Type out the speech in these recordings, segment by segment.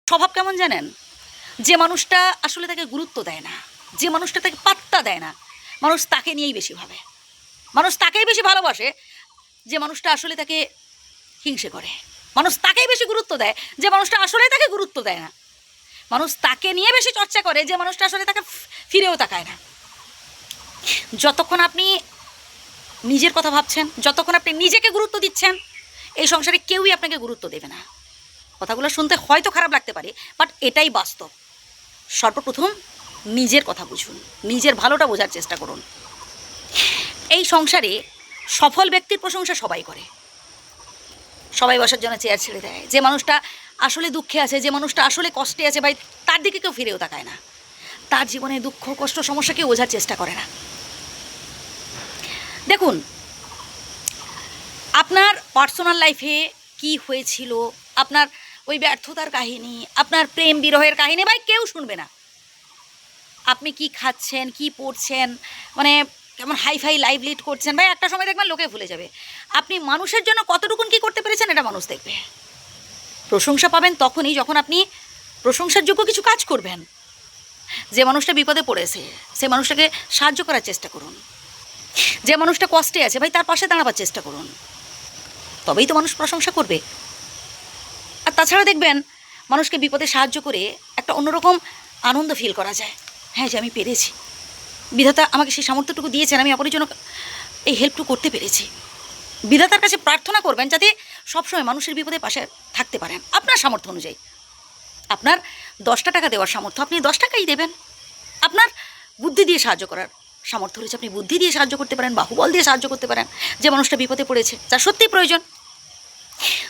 স্বভাব কেমন জানেন? যে মানুষটা আসলে তাকে গুরুত্ব দেয় না, যে মানুষটা তাকে পাত্তা দেয় না, মানুষ তাকে নিয়েই বেশি ভাবে, মানুষ তাকেই বেশি ভালোবাসে। যে মানুষটা আসলে তাকে হিংসে করে, মানুষ তাকেই বেশি গুরুত্ব দেয়। যে মানুষটা আসলে তাকে গুরুত্ব দেয় না, মানুষ তাকে নিয়ে বেশি চর্চা করে। যে মানুষটা আসলে তাকে ফিরেও তাকায় না। যতক্ষণ আপনি নিজের কথা ভাবছেন, যতক্ষণ আপনি নিজেকে গুরুত্ব দিচ্ছেন, এই সংসারে কেউই আপনাকে গুরুত্ব দেবে না। কথাগুলো শুনতে হয়তো খারাপ লাগতে পারে, বাট এটাই বাস্তব। সর্বপ্রথম নিজের কথা বুঝুন, নিজের ভালোটা বোঝার চেষ্টা করুন। এই সংসারে সফল ব্যক্তির প্রশংসা সবাই করে, সবাই বসার জন্য চেয়ার ছেড়ে দেয়। যে মানুষটা আসলে দুঃখে আছে, যে মানুষটা আসলে কষ্টে আছে, ভাই তার দিকে কেউ ফিরেও তাকায় না। তার জীবনে দুঃখ কষ্ট সমস্যা কেউ বোঝার চেষ্টা করে না। দেখুন, আপনার পার্সোনাল লাইফে কি হয়েছিল, আপনার ওই ব্যর্থতার কাহিনী, আপনার প্রেম বিরহের কাহিনী, ভাই কেউ শুনবে না। আপনি কি খাচ্ছেন, কি পড়ছেন, মানে কেমন হাইফাই লাইফ লিড করছেন, ভাই একটা সময় দেখবেন লোকে ভুলে যাবে। আপনি মানুষের জন্য কতটুকুন কি করতে পেরেছেন, এটা মানুষ দেখবে। প্রশংসা পাবেন তখনই যখন আপনি প্রশংসার যোগ্য কিছু কাজ করবেন। যে মানুষটা বিপদে পড়েছে, সে মানুষটাকে সাহায্য করার চেষ্টা করুন। যে মানুষটা কষ্টে আছে, ভাই তার পাশে দাঁড়াবার চেষ্টা করুন, তবেই তো মানুষ প্রশংসা করবে। আর তাছাড়া দেখবেন, মানুষকে বিপদে সাহায্য করে একটা অন্যরকম আনন্দ ফিল করা যায়। হ্যাঁ, যে আমি পেরেছি, বিধাতা আমাকে সেই সামর্থ্যটুকু দিয়েছেন, আমি অপরের জন্য এই হেল্পটুকু করতে পেরেছি। বিধাতার কাছে প্রার্থনা করবেন যাতে সবসময় মানুষের বিপদে পাশে থাকতে পারেন। আপনার সামর্থ্য অনুযায়ী, আপনার 10টা টাকা দেওয়ার সামর্থ্য, আপনি 10 টাকাই দেবেন। আপনার বুদ্ধি দিয়ে সাহায্য করার সামর্থ্য রয়েছে, আপনি বুদ্ধি দিয়ে সাহায্য করতে পারেন, বাহুবল দিয়ে সাহায্য করতে পারেন। যে মানুষটা বিপদে পড়েছে, যার সত্যি প্রয়োজন,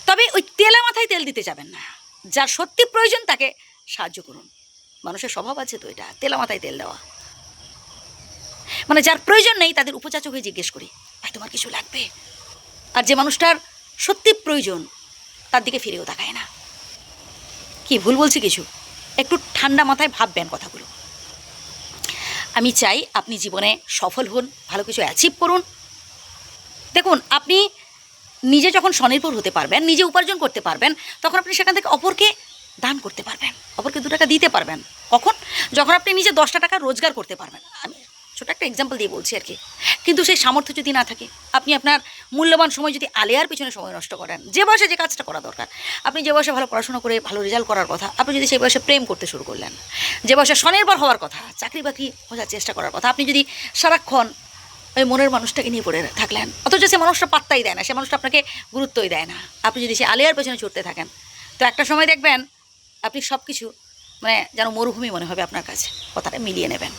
তবে ওই তেলা মাথায় তেল দিতে যাবেন না। যার সত্যি প্রয়োজন তাকে সাহায্য করুন। মানুষের স্বভাব আছে তো এটা, তেলা মাথায় তেল দেওয়া। মানে যার প্রয়োজন নেই তাদের উপচাচক হয়ে জিজ্ঞেস করি, ভাই তোমার কিছু লাগবে? আর যে মানুষটার সত্যি প্রয়োজন, তার দিকে ফিরেও তাকায় না। কি ভুল বলছি কিছু? একটু ঠান্ডা মাথায় ভাববেন কথাগুলো। আমি চাই আপনি জীবনে সফল হন, ভালো কিছু অ্যাচিভ করুন। দেখুন, আপনি নিজে যখন স্বনির্ভর হতে পারবেন, নিজে উপার্জন করতে পারবেন, তখন আপনি সেখান থেকে অপরকে দান করতে পারবেন, অপরকে 2 টাকা দিতে পারবেন। কখন? যখন আপনি নিজে 10টা টাকা রোজগার করতে পারবেন। আমি ছোটো একটা এক্সাম্পল দিয়ে বলছি আর কি। কিন্তু সেই সামর্থ্য যদি না থাকে, আপনি আপনার মূল্যবান সময় যদি আলেয়ার পিছনে সময় নষ্ট করেন, যে বয়সে যে কাজটা করা দরকার, আপনি যে বয়সে ভালো পড়াশোনা করে ভালো রেজাল্ট করার কথা, আপনি যদি সেই বয়সে প্রেম করতে শুরু করলেন, যে বয়সে স্বনির্ভর হওয়ার কথা, চাকরি বাকরি খোঁজার চেষ্টা করার কথা, আপনি যদি সারাক্ষণ ওই মনের মানুষটাকে নিয়ে পড়ে থাকলেন, অথচ সে মানুষটা পাত্তাই দেয় না, সে মানুষটা আপনাকে গুরুত্বই দেয় না, আপনি যদি সে আলেয়ার পেছনে ছুটতে থাকেন, তো একটা সময় দেখবেন আপনি সব কিছু মানে যেন মরুভূমি মনে হবে আপনার কাছে। কথাটা মিলিয়ে নেবেন।